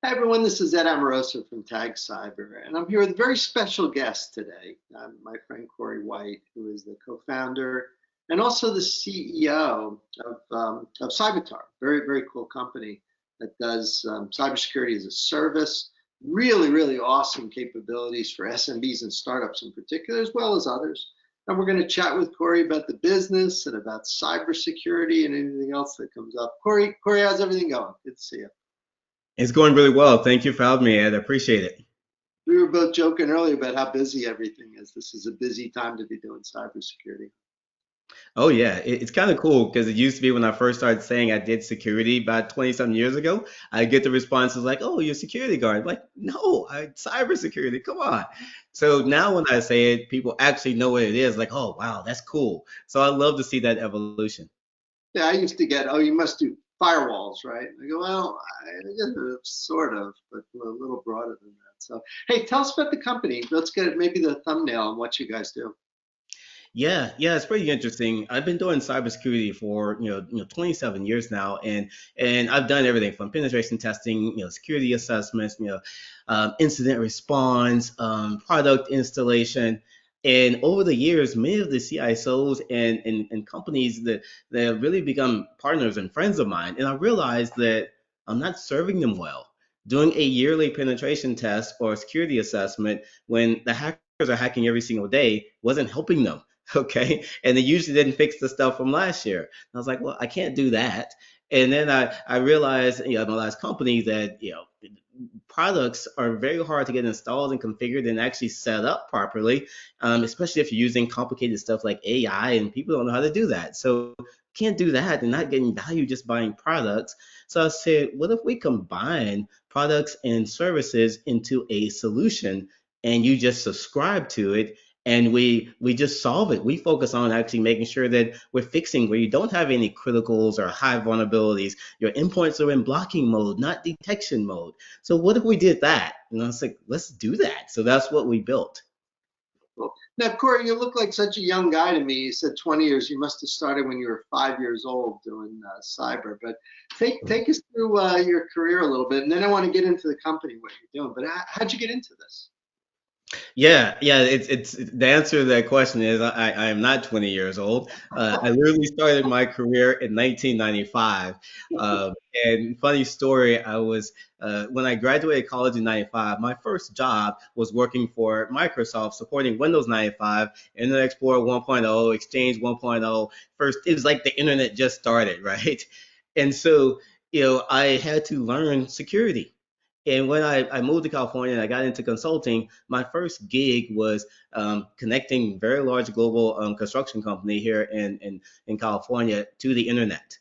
Hi everyone, this is Ed Amoroso from Tag Cyber, and I'm here with a very special guest today, my friend Corey White, who is the co-founder and also the CEO of Cyvatar, very cool company that does cybersecurity as a service. Really awesome capabilities for SMBs and startups in particular, as well as others. And we're going to chat with Corey about the business and about cybersecurity and anything else that comes up. Corey, how's everything going? Good to see you. It's going really well. Thank you for having me, Ed. I appreciate it. We were both joking earlier about how busy everything is. This is a busy time to be doing cybersecurity. Oh yeah, it's kind of cool because it used to be when I first started saying I did security about 20 something years ago, I get the responses like, "Oh, you're a security guard." I'm like, no, I cybersecurity. Come on. So now when I say it, people actually know what it is. Like, oh wow, that's cool. So I love to see that evolution. Yeah, I used to get, oh, you must do firewalls, right? I go, well, I guess sort of, but a little broader than that. So, hey, tell us about the company. Let's get maybe the thumbnail on what you guys do. Yeah, it's pretty interesting. I've been doing cybersecurity for 27 years now, and I've done everything from penetration testing, security assessments, incident response, product installation, and over the years, many of the CISOs and companies that have really become partners and friends of mine, and I realized that I'm not serving them well. Doing a yearly penetration test or security assessment when the hackers are hacking every single day wasn't helping them. Okay. And they usually didn't fix the stuff from last year. I was like, well, I can't do that. And then I realized, my last company that, products are very hard to get installed and configured and actually set up properly, especially if you're using complicated stuff like AI and people don't know how to do that. So can't do that and not getting value just buying products. So I said, what if we combine products and services into a solution and you just subscribe to it and we just solve it. We focus on actually making sure that we're fixing where you don't have any criticals or high vulnerabilities. Your endpoints are in blocking mode, not detection mode. So what if we did that? And I was like, let's do that. So that's what we built. Well, now, Corey, you look like such a young guy to me. You said 20 years. You must have started when you were 5 years old doing cyber. But take us through your career a little bit, and then I want to get into the company, what you're doing. But how'd you get into this? Yeah. It's the answer to that question is I am not 20 years old. I literally started my career in 1995. Um, and funny story, I was when I graduated college in 95, my first job was working for Microsoft supporting Windows 95, Internet Explorer 1.0, Exchange 1.0. First, it was like the internet just started, right? And so, I had to learn security. And when I moved to California and I got into consulting, my first gig was connecting very large global construction company here in California to the internet.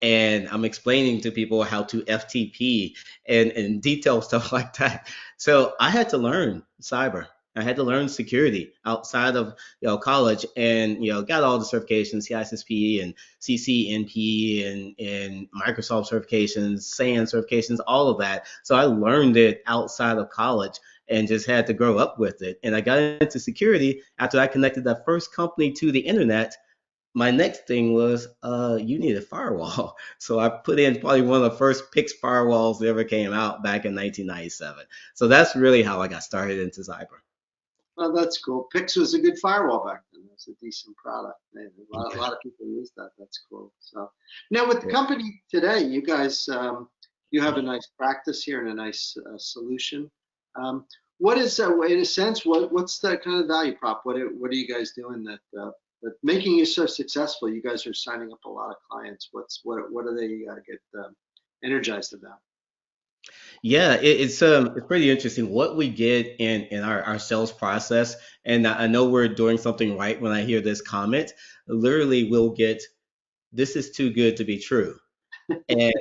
And I'm explaining to people how to FTP and detail stuff like that. So I had to learn cyber. I had to learn security outside of college, and got all the certifications, CISSP and CCNP and Microsoft certifications, SAN certifications, all of that. So I learned it outside of college and just had to grow up with it. And I got into security after I connected that first company to the internet. My next thing was you need a firewall. So I put in probably one of the first Pix firewalls that ever came out back in 1997. So that's really how I got started into cyber. Well, that's cool. Pix was a good firewall back then. It's a decent product. Man, a Yeah. lot of people use that. That's cool. So now with the Yeah. company today, you guys, you have a nice practice here and a nice solution. Um, what is, in a sense, what's the kind of value prop? What are you guys doing that making you so successful? You guys are signing up a lot of clients. What do they get energized about? Yeah, it's pretty interesting what we get in our sales process. And I know we're doing something right when I hear this comment. Literally, we'll get, this is too good to be true. And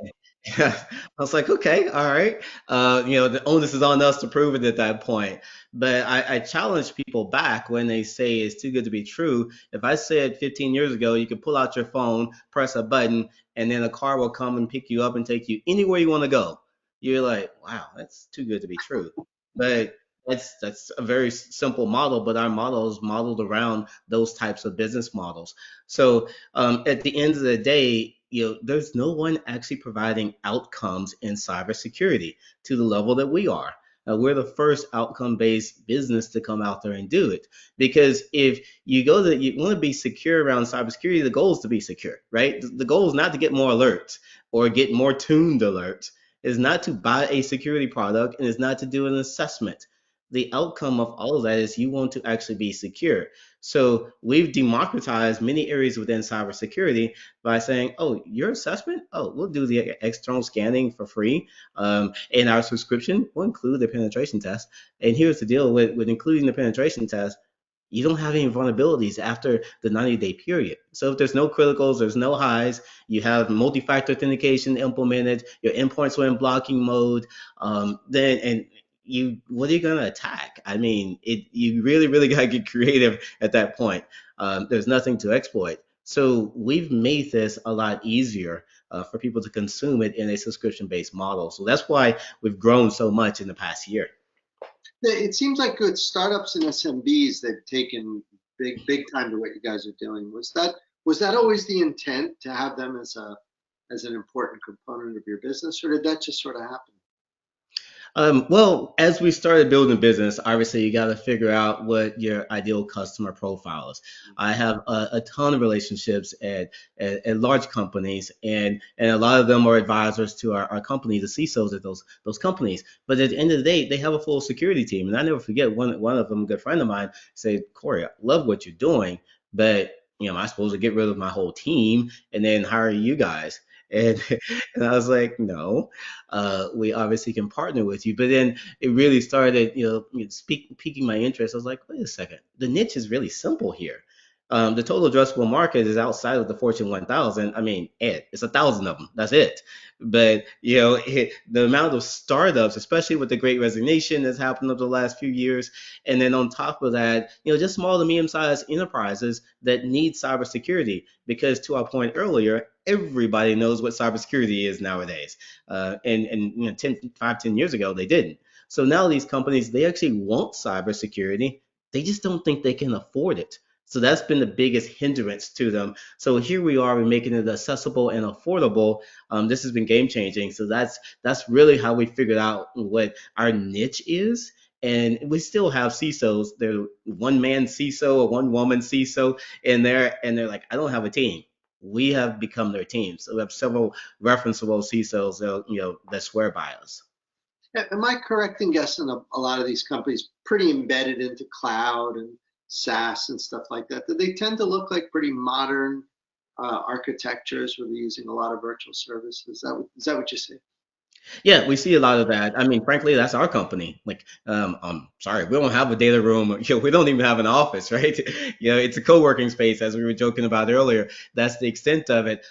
I was like, okay, all right. The onus is on us to prove it at that point. But I challenge people back when they say it's too good to be true. If I said 15 years ago, you could pull out your phone, press a button, and then a car will come and pick you up and take you anywhere you want to go, you're like, wow, that's too good to be true. But that's a very simple model, but our model is modeled around those types of business models. So at the end of the day, there's no one actually providing outcomes in cybersecurity to the level that we are. We're the first outcome-based business to come out there and do it. Because if you want to be secure around cybersecurity, the goal is to be secure, right? The goal is not to get more alerts or get more tuned alerts. It's not to buy a security product, and it's not to do an assessment. The outcome of all of that is you want to actually be secure. So we've democratized many areas within cybersecurity by saying, oh, your assessment, oh, we'll do the external scanning for free. In our subscription, we'll include the penetration test. And here's the deal with including the penetration test: you don't have any vulnerabilities after the 90-day period. So if there's no criticals, there's no highs, you have multi-factor authentication implemented, your endpoints are in blocking mode, then and you what are you gonna attack? I mean, you really gotta get creative at that point. There's nothing to exploit. So we've made this a lot easier for people to consume it in a subscription-based model. So that's why we've grown so much in the past year. It seems like good startups and SMBs, they've taken big time to what you guys are doing. Was that always the intent to have them as an important component of your business, or did that just sort of happen? Well, as we started building a business, obviously you got to figure out what your ideal customer profile is. I have a ton of relationships at large companies, and a lot of them are advisors to our company, the CISOs at those companies. But at the end of the day, they have a full security team. And I never forget one of them, a good friend of mine, said, Corey, I love what you're doing, but am I supposed to get rid of my whole team and then hire you guys? And and I was like, no, we obviously can partner with you. But then it really started, piquing my interest. I was like, wait a second, the niche is really simple here. The total addressable market is outside of the Fortune 1000. I mean, it's 1,000 of them. That's it. But the amount of startups, especially with the Great Resignation that's happened over the last few years, and then on top of that, just small to medium-sized enterprises that need cybersecurity. Because to our point earlier, everybody knows what cybersecurity is nowadays. And 10 years ago, they didn't. So now these companies, they actually want cybersecurity. They just don't think they can afford it. So that's been the biggest hindrance to them. So here we are, we're making it accessible and affordable. This has been game changing. So that's really how we figured out what our niche is. And we still have CISOs. They're one man CISO or one woman CISO, and they're like, I don't have a team. We have become their team. So we have several referenceable CISOs that swear by us. Am I correct in guessing a lot of these companies pretty embedded into cloud and SaaS and stuff like that? That they tend to look like pretty modern architectures where they're using a lot of virtual services. Is that what you see? Yeah, we see a lot of that. I mean, frankly, that's our company. Like, I'm sorry, we don't have a data room. We don't even have an office, right? It's a co-working space, as we were joking about earlier. That's the extent of it.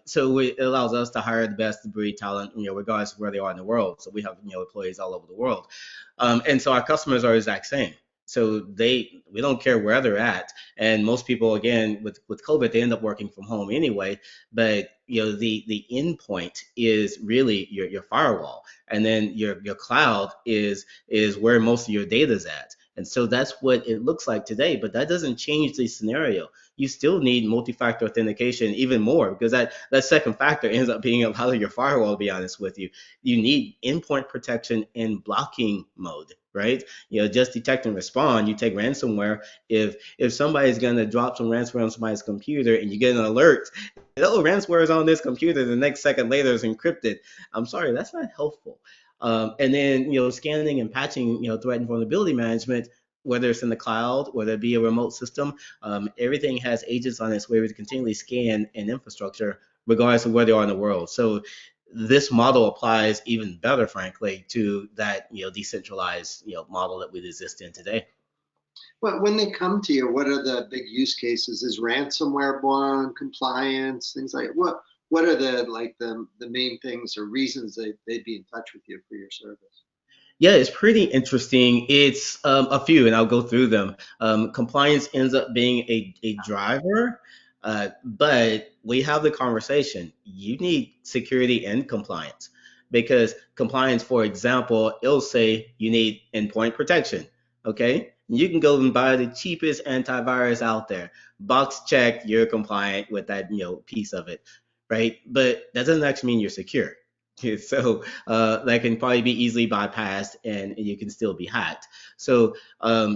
So it allows us to hire the best of breed talent, regardless of where they are in the world. So we have, employees all over the world. And so our customers are the exact same. So we don't care where they're at. And most people, again, with COVID, they end up working from home anyway. But the endpoint is really your firewall, and then your cloud is where most of your data is at. And so that's what it looks like today. But that doesn't change the scenario. You still need multi-factor authentication even more, because that second factor ends up being a lot of your firewall, to be honest with you. You need endpoint protection in blocking mode, right? Just detect and respond. You take ransomware. If somebody's gonna drop some ransomware on somebody's computer and you get an alert, oh, ransomware is on this computer, the next second later it's encrypted. I'm sorry, that's not helpful. And then scanning and patching, threat and vulnerability management, whether it's in the cloud, whether it be a remote system, everything has agents on its way to continually scan an infrastructure, regardless of where they are in the world. So this model applies even better, frankly, to that decentralized model that we exist in today. But when they come to you, what are the big use cases? Is ransomware one, compliance, things like what are the main things or reasons they'd be in touch with you for your service? Yeah, it's pretty interesting. It's a few, and I'll go through them. Compliance ends up being a driver, but we have the conversation. You need security and compliance, because compliance, for example, it'll say you need endpoint protection. Okay, you can go and buy the cheapest antivirus out there. Box check, you're compliant with that piece of it. right? But that doesn't actually mean you're secure. So that can probably be easily bypassed and you can still be hacked. So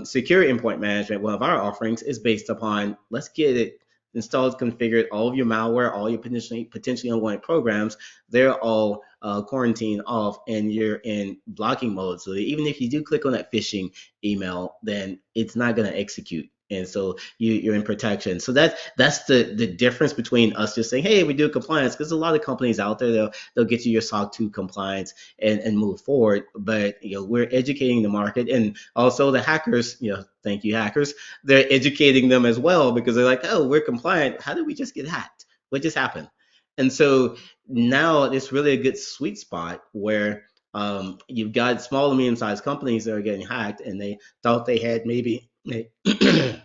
secure endpoint management, one of our offerings, is based upon let's get it installed, configured, all of your malware, all your potentially unwanted programs, they're all quarantined off and you're in blocking mode. So even if you do click on that phishing email, then it's not going to execute. And so you're in protection. So that's the difference between us just saying, hey, we do compliance, because a lot of companies out there, they'll get you your SOC 2 compliance and move forward. But we're educating the market, and also the hackers, thank you hackers, they're educating them as well, because they're like, oh, we're compliant. How did we just get hacked? What just happened? And so now it's really a good sweet spot where you've got small and medium-sized companies that are getting hacked, and they thought they had maybe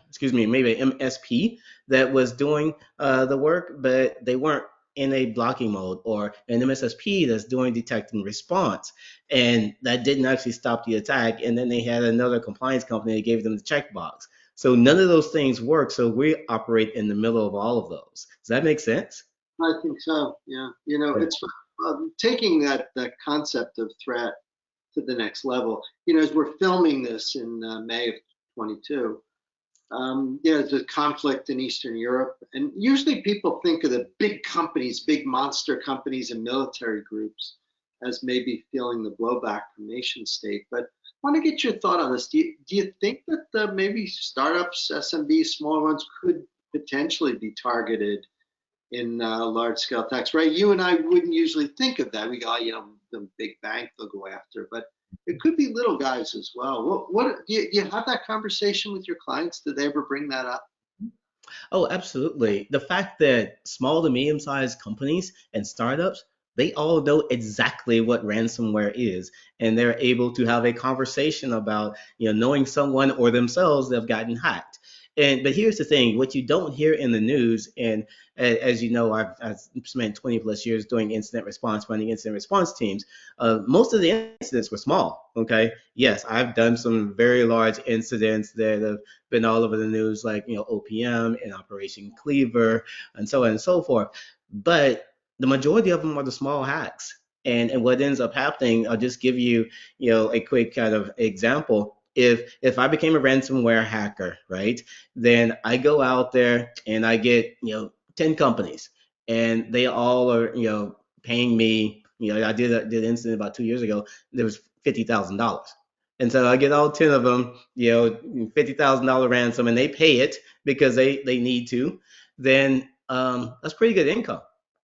excuse me, maybe an MSP that was doing the work, but they weren't in a blocking mode, or an MSSP that's doing detect and response. And that didn't actually stop the attack. And then they had another compliance company that gave them the checkbox. So none of those things work. So we operate in the middle of all of those. Does that make sense? I think so. Yeah. Yeah. It's taking that concept of threat to the next level. As we're filming this in May of 22, there's a conflict in Eastern Europe, and usually people think of the big companies, big monster companies and military groups as maybe feeling the blowback from nation state. But I want to get your thought on this. Do you think that maybe startups, SMBs, small ones could potentially be targeted in large scale attacks, right? You and I wouldn't usually think of that. We go, the big bank they'll go after, but it could be little guys as well. What you have that conversation with your clients? Did they ever bring that up? Oh, absolutely. The fact that small to medium sized companies and startups, they all know exactly what ransomware is, and they're able to have a conversation about, knowing someone or themselves that have gotten hacked. But here's the thing, what you don't hear in the news, and as you know, I've spent 20 plus years doing incident response, running incident response teams. Most of the incidents were small. Okay. Yes, I've done some very large incidents that have been all over the news, like OPM and Operation Cleaver, and so on and so forth. But the majority of them are the small hacks. And what ends up happening, I'll just give you, a quick kind of example. If I became a ransomware hacker, right, then I go out there and I get 10 companies, and they all are paying me. I did an incident about 2 years ago. There was $50,000. And so I get all 10 of them, $50,000 ransom, and they pay it because they need to. Then that's pretty good income.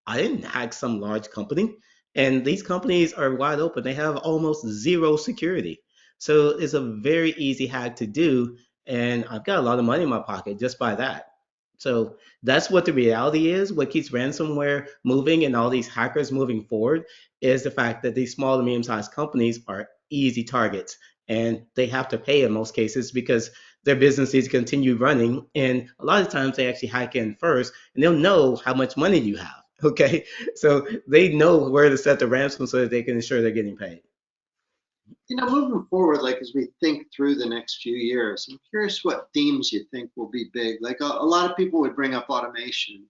I didn't hack some large company, and these companies are wide open. They have almost zero security. So it's a very easy hack to do, and I've got a lot of money in my pocket just by that. So that's what the reality is. What keeps ransomware moving and all these hackers moving forward is the fact that these small to medium-sized companies are easy targets, and they have to pay in most cases because their businesses continue running. And a lot of times they actually hack in first, and they'll know how much money you have. Okay, so they know where to set the ransom so that they can ensure they're getting paid. Moving forward, like as we think through the next few years, I'm curious what themes you think will be big. Like a lot of people would bring up automation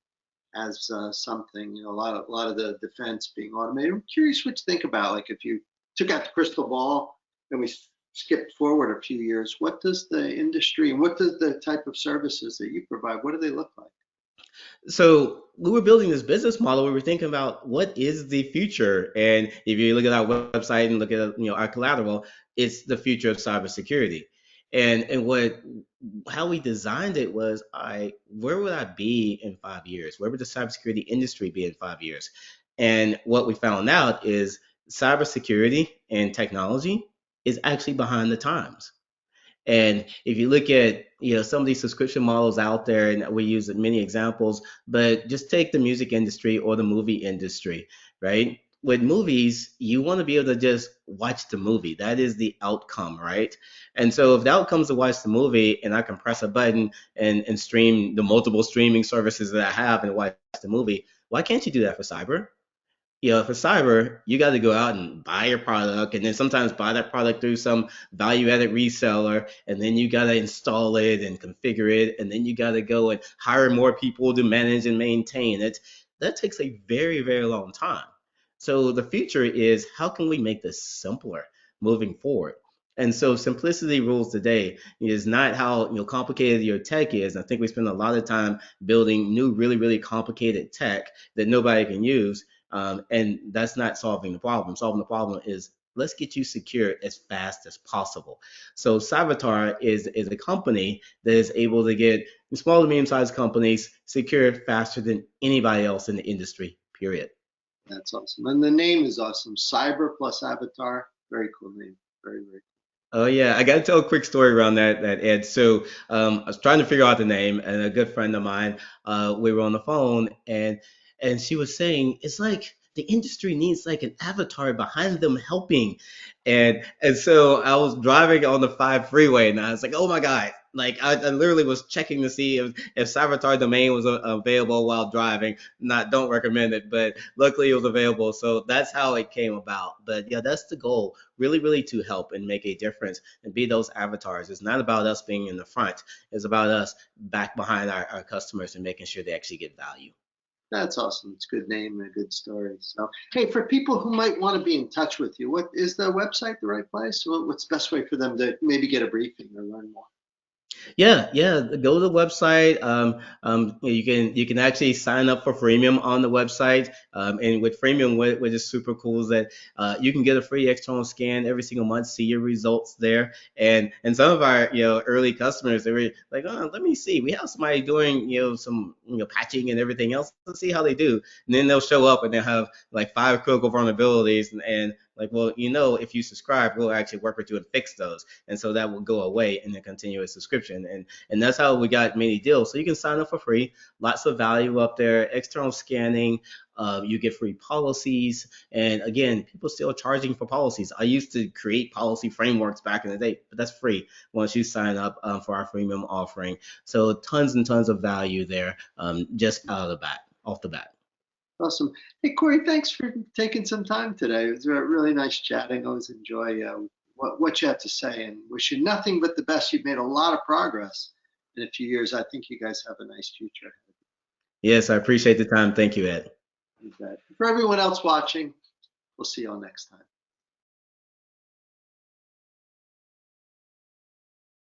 as something, a lot of the defense being automated. I'm curious what you think about, like if you took out the crystal ball and we skipped forward a few years, what does the industry and what does the type of services that you provide, what do they look like? So we were building this business model. We were thinking about what is the future, and if you look at our website and look at our collateral, it's the future of cybersecurity. And what how we designed it was, I where would I be in 5 years? Where would the cybersecurity industry be in 5 years? And what we found out is cybersecurity and technology is actually behind the times. And if you look at some of these subscription models out there, and we use many examples, but just take the music industry or the movie industry, right? With movies, you want to be able to just watch the movie. That is the outcome, right? And so if the outcome is to watch the movie, and I can press a button and stream the multiple streaming services that I have and watch the movie, why can't you do that for cyber? For cyber, you got to go out and buy your product, and then sometimes buy that product through some value-added reseller, and then you got to install it and configure it, and then you got to go and hire more people to manage and maintain it. that takes a very, very long time. So the future is how can we make this simpler moving forward? And so simplicity rules the day. It is not how complicated your tech is. I think we spend a lot of time building new, really, really complicated tech that nobody can use, and that's not solving the problem. Solving the problem is let's get you secure as fast as possible. So Cyvatar is a company that is able to get small to medium sized companies secure faster than anybody else in the industry. Period. That's awesome. And the name is awesome. Cyber plus Avatar. Very cool name. Very, very Oh yeah, I got to tell a quick story around that Ed. So I was trying to figure out the name, and a good friend of mine, we were on the phone, and she was saying it's like the industry needs like an avatar behind them helping, and so I was driving on the 5 freeway, and I was like, oh my God. Like I literally was checking to see if Cybertar domain was available while driving. Not don't recommend it, but luckily it was available. So that's how it came about. But yeah, that's the goal really, really to help and make a difference and be those avatars. It's not about us being in the front. It's about us back behind our customers and making sure they actually get value. That's awesome. It's a good name and a good story. So, hey, for people who might want to be in touch with you, what is the website the right place? What's the best way for them to maybe get a briefing or learn more? Yeah, yeah. Go to the website. You can actually sign up for freemium on the website. And with freemium, what is super cool is that you can get a free external scan every single month, see your results there. And some of our early customers, they were like, oh, let me see. We have somebody doing some patching and everything else. Let's see how they do. And then they'll show up and they'll have like 5 critical vulnerabilities and like, well, if you subscribe, we'll actually work with you and fix those. And so that will go away in the continuous subscription. And that's how we got many deals. So you can sign up for free, lots of value up there, external scanning, you get free policies. And again, people still charging for policies. I used to create policy frameworks back in the day, but that's free once you sign up for our freemium offering. So tons and tons of value there, just off the bat. Awesome. Hey, Corey, thanks for taking some time today. It was really nice chatting. I always enjoy what you have to say and wish you nothing but the best. You've made a lot of progress in a few years. I think you guys have a nice future. Yes, I appreciate the time. Thank you, Ed. For everyone else watching, we'll see you all next time.